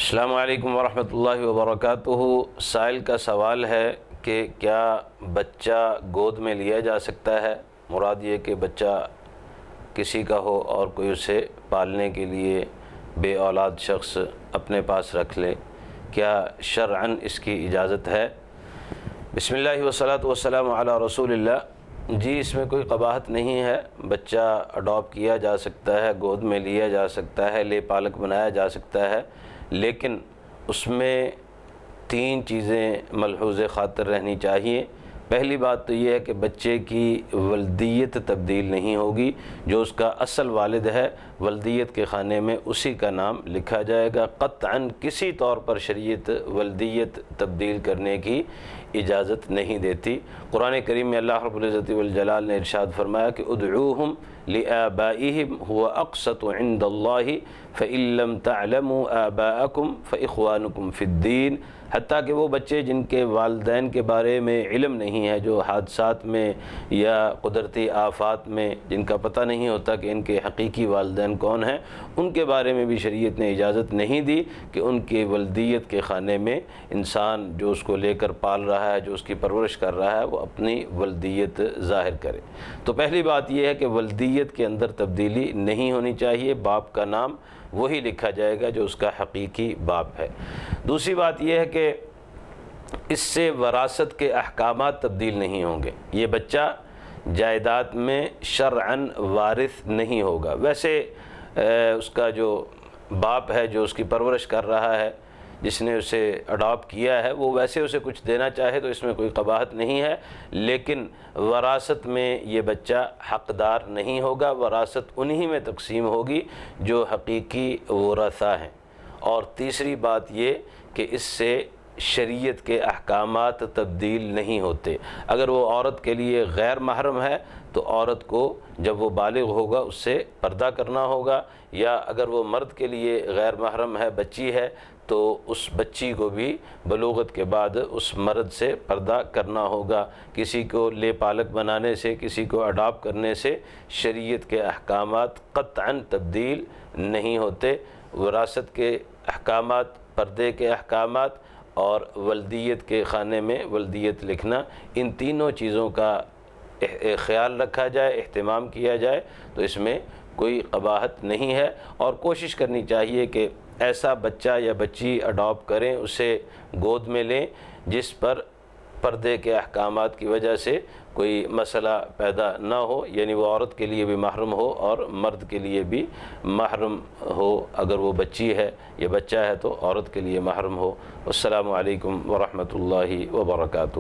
السلام علیکم ورحمۃ اللہ وبرکاتہ۔ سائل کا سوال ہے کہ کیا بچہ گود میں لیا جا سکتا ہے؟ مراد یہ کہ بچہ کسی کا ہو اور کوئی اسے پالنے کے لیے بے اولاد شخص اپنے پاس رکھ لے، کیا شرعاً اس کی اجازت ہے؟ بسم اللہ والصلاۃ والسلام علی رسول اللہ۔ جی، اس میں کوئی قباحت نہیں ہے، بچہ اڈاپٹ کیا جا سکتا ہے، گود میں لیا جا سکتا ہے، لے پالک بنایا جا سکتا ہے، لیکن اس میں 3 چیزیں ملحوظ خاطر رہنی چاہیے۔ پہلی بات تو یہ ہے کہ بچے کی ولدیت تبدیل نہیں ہوگی، جو اس کا اصل والد ہے ولدیت کے خانے میں اسی کا نام لکھا جائے گا۔ قطعاً کسی طور پر شریعت ولدیت تبدیل کرنے کی اجازت نہیں دیتی۔ قرآن کریم میں اللہ رب العزت والجلال نے ارشاد فرمایا کہ ادعوہم لآبائہم هو اقسط عند اللہ فإن لم تعلموا آباءکم فإخوانکم فی الدین۔ حتیٰ کہ وہ بچے جن کے والدین کے بارے میں علم نہیں ہے، جو حادثات میں یا قدرتی آفات میں جن کا پتہ نہیں ہوتا کہ ان کے حقیقی والدین کون ہیں، ان کے بارے میں بھی شریعت نے اجازت نہیں دی کہ ان کے ولدیت کے خانے میں انسان جو اس کو لے کر پال رہا ہے، جو اس کی پرورش کر رہا ہے، وہ اپنی ولدیت ظاہر کرے۔ تو پہلی بات یہ ہے کہ ولدیت کے اندر تبدیلی نہیں ہونی چاہیے، باپ کا نام وہی لکھا جائے گا جو اس کا حقیقی باپ ہے۔ دوسری بات یہ ہے کہ اس سے وراثت کے احکامات تبدیل نہیں ہوں گے، یہ بچہ جائیداد میں شرعاً وارث نہیں ہوگا۔ ویسے اس کا جو باپ ہے، جو اس کی پرورش کر رہا ہے، جس نے اسے اڈاپٹ کیا ہے، وہ ویسے اسے کچھ دینا چاہے تو اس میں کوئی قباحت نہیں ہے، لیکن وراثت میں یہ بچہ حقدار نہیں ہوگا۔ وراثت انہی میں تقسیم ہوگی جو حقیقی ورثہ ہیں۔ اور تیسری بات یہ کہ اس سے شریعت کے احکامات تبدیل نہیں ہوتے۔ اگر وہ عورت کے لیے غیر محرم ہے تو عورت کو جب وہ بالغ ہوگا اس سے پردہ کرنا ہوگا، یا اگر وہ مرد کے لیے غیر محرم ہے، بچی ہے، تو اس بچی کو بھی بلوغت کے بعد اس مرد سے پردہ کرنا ہوگا۔ کسی کو لے پالک بنانے سے، کسی کو اڈاپٹ کرنے سے شریعت کے احکامات قطعاً تبدیل نہیں ہوتے۔ وراثت کے احکامات، پردے کے احکامات اور ولدیت کے خانے میں ولدیت لکھنا، ان تینوں چیزوں کا خیال رکھا جائے، اہتمام کیا جائے تو اس میں کوئی قباحت نہیں ہے۔ اور کوشش کرنی چاہیے کہ ایسا بچہ یا بچی اڈاپٹ کریں، اسے گود میں لیں جس پر پردے کے احکامات کی وجہ سے کوئی مسئلہ پیدا نہ ہو، یعنی وہ عورت کے لیے بھی محرم ہو اور مرد کے لیے بھی محرم ہو۔ اگر وہ بچی ہے یا بچہ ہے تو عورت کے لیے محرم ہو۔ السلام علیکم ورحمۃ اللہ وبرکاتہ۔